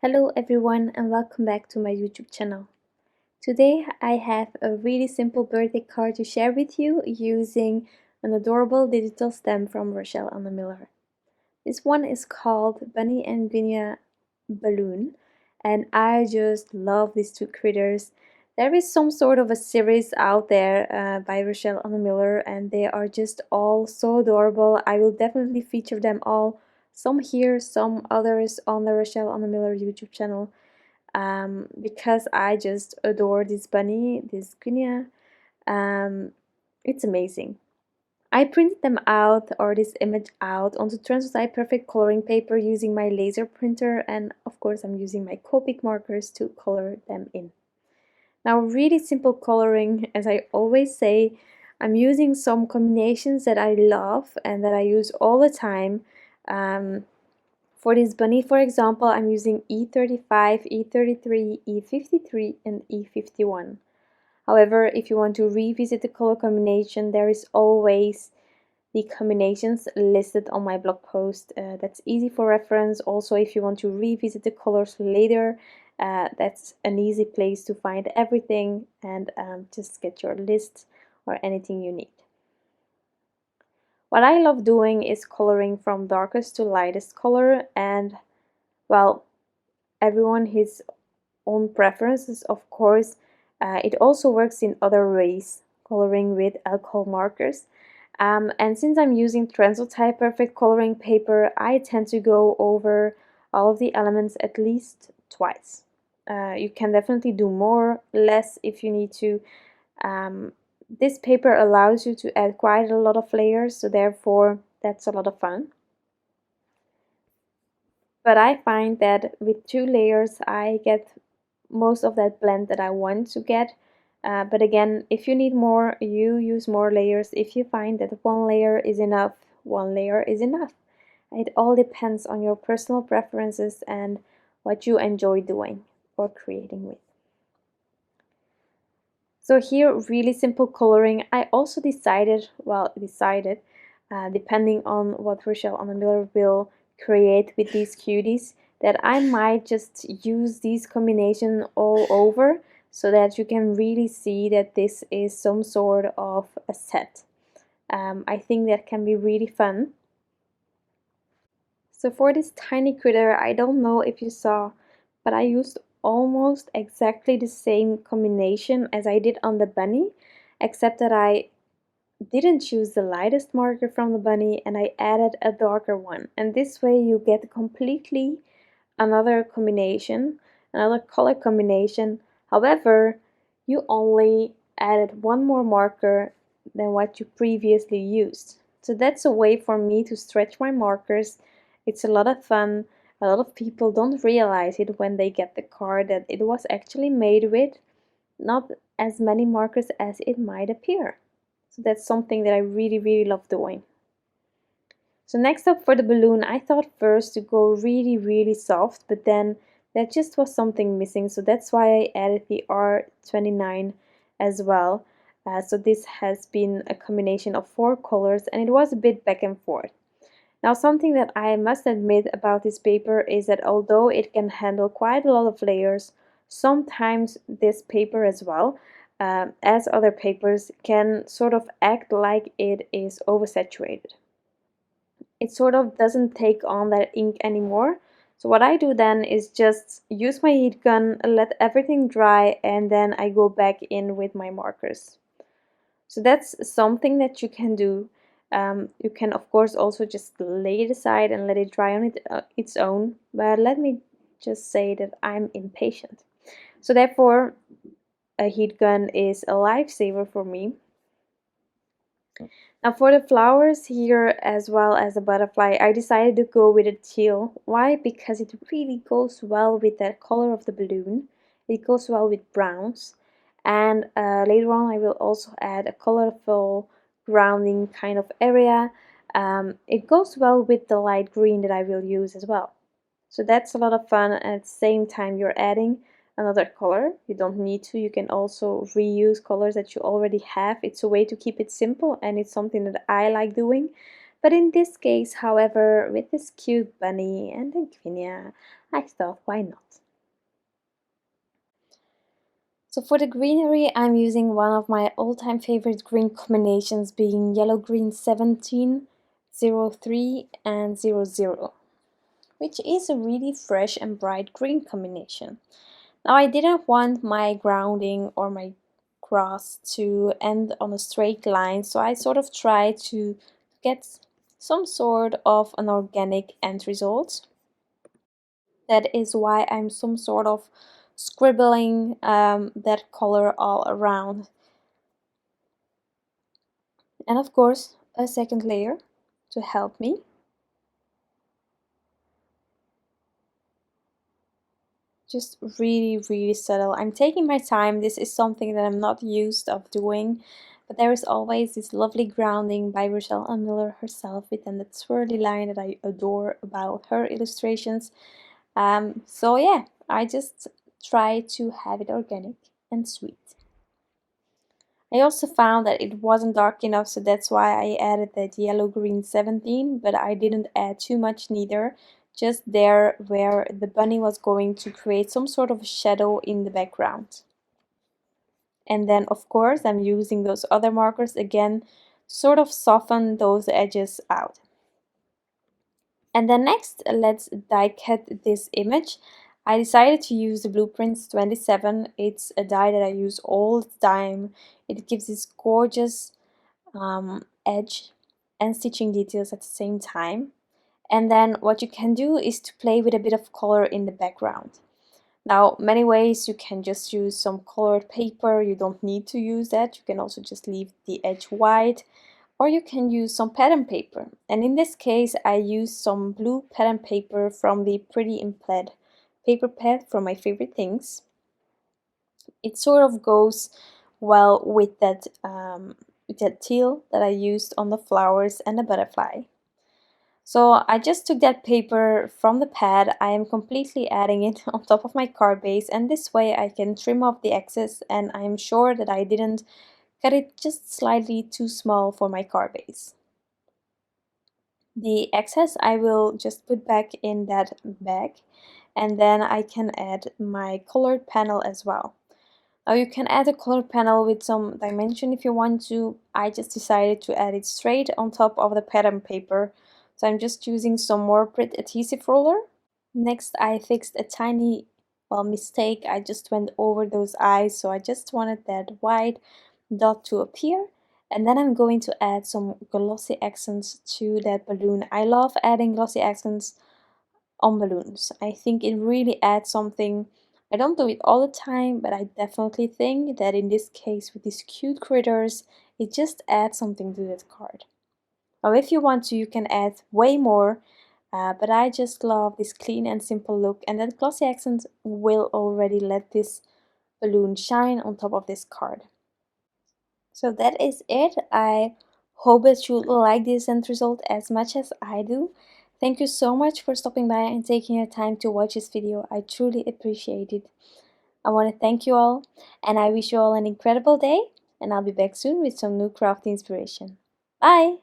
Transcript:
Hello everyone and welcome back to my YouTube channel. Today I have a really simple birthday card to share with you using an adorable digital stamp from Rachelle Anne Miller. This one is called Bunny Guinea Balloon and I just love these two critters. There is some sort of a series out there by Rachelle Anne Miller and they are just all so adorable. I will definitely feature them all, some here, some others on the Rachelle Anne Miller YouTube channel, because I just adore this bunny, this Guinea. It's amazing. I printed them out, or this image out, onto Transotype perfect coloring paper using my laser printer, and of course I'm using my Copic markers to color them in. Now, really simple coloring, as I always say. I'm using some combinations that I love and that I use all the time. For this bunny, for example, I'm using E35, E33, E53, and E51. However, if you want to revisit the color combination, there is always the combinations listed on my blog post. That's easy for reference. Also, if you want to revisit the colors later, that's an easy place to find everything and just get your list or anything you need. What I love doing is coloring from darkest to lightest color, and well, everyone his own preferences, of course. It also works in other ways, coloring with alcohol markers. And since I'm using Transotype perfect coloring paper, I tend to go over all of the elements at least twice. You can definitely do more, less if you need to. This paper allows you to add quite a lot of layers, so therefore that's a lot of fun. But I find that with 2 layers I get most of that blend that I want to get. But again, if you need more, you use more layers. If you find that 1 layer is enough, 1 layer is enough. It all depends on your personal preferences and what you enjoy doing or creating with. So here, really simple coloring. I also decided, depending on what Rachelle Anne Miller will create with these cuties, that I might just use these combinations all over so that you can really see that this is some sort of a set. I think that can be really fun. So for this tiny critter, I don't know if you saw, but I used almost exactly the same combination as I did on the bunny, except that I didn't choose the lightest marker from the bunny and I added a darker one. And this way you get completely another combination, another color combination. However, you only added 1 more marker than what you previously used. So that's a way for me to stretch my markers. It's a lot of fun. A lot of people don't realize it when they get the card that it was actually made with not as many markers as it might appear. So that's something that I really love doing. So next up for the balloon, I thought first to go really soft, but then there just was something missing, so that's why I added the R29 as well. So this has been a combination of 4 colors and it was a bit back and forth. Now, something that I must admit about this paper is that although it can handle quite a lot of layers, sometimes this paper as well as other papers can sort of act like it is oversaturated. It sort of doesn't take on that ink anymore. So what I do then is just use my heat gun, let everything dry, and then I go back in with my markers. So that's something that you can do. You can of course also just lay it aside and let it dry on its own, but let me just say that I'm impatient. So therefore a heat gun is a lifesaver for me. Now for the flowers here as well as the butterfly, I decided to go with a teal. Why? Because it really goes well with the color of the balloon. It goes well with browns. And later on I will also add a colorful grounding kind of area. It goes well with the light green that I will use as well. So that's a lot of fun, and at the same time you're adding another color. You don't need to, you can also reuse colors that you already have. It's a way to keep it simple and it's something that I like doing. But in this case, however, with this cute bunny and the Guinea, I thought why not? So for the greenery, I'm using one of my all-time favorite green combinations, being yellow green 17, 03 and 00, which is a really fresh and bright green combination. Now I didn't want my grounding or my grass to end on a straight line, so I sort of tried to get some sort of an organic end result. That is why I'm some sort of scribbling that color all around. And of course, a second layer to help me. Just really subtle. I'm taking my time. This is something that I'm not used of doing, but there is always this lovely grounding by Rachelle Anne Miller herself within that swirly line that I adore about her illustrations. So yeah, I just try to have it organic and sweet. I also found that it wasn't dark enough, so that's why I added that yellow green 17, but I didn't add too much neither, just there where the bunny was going to create some sort of shadow in the background. And then of course I'm using those other markers again to sort of soften those edges out. And then next, let's die cut this image. I decided to use the Blueprints 27. It's a die that I use all the time. It gives this gorgeous edge and stitching details at the same time. And then what you can do is to play with a bit of color in the background. Now, many ways you can just use some colored paper. You don't need to use that. You can also just leave the edge white, or you can use some pattern paper. And in this case, I used some blue pattern paper from the Pretty in Plaid paper pad from My Favorite Things. It sort of goes well with that teal that I used on the flowers and the butterfly. So I just took that paper from the pad. I am completely adding it on top of my card base, and this way I can trim off the excess, and I am sure that I didn't cut it just slightly too small for my card base. The excess I will just put back in that bag, and then I can add my colored panel as well. Now you can add a color panel with some dimension if you want to. I just decided to add it straight on top of the pattern paper. So I'm just using some more Pritt adhesive roller. Next I fixed a tiny, mistake. I just went over those eyes, so I just wanted that white dot to appear. And then I'm going to add some glossy accents to that balloon. I love adding glossy accents on balloons. I think it really adds something. I don't do it all the time, but I definitely think that in this case with these cute critters, it just adds something to that card. Now if you want to, you can add way more, but I just love this clean and simple look, and that glossy accent will already let this balloon shine on top of this card. So that is it. I hope that you like this end result as much as I do. Thank you so much for stopping by and taking your time to watch this video. I truly appreciate it. I want to thank you all, and I wish you all an incredible day, and I'll be back soon with some new craft inspiration. Bye!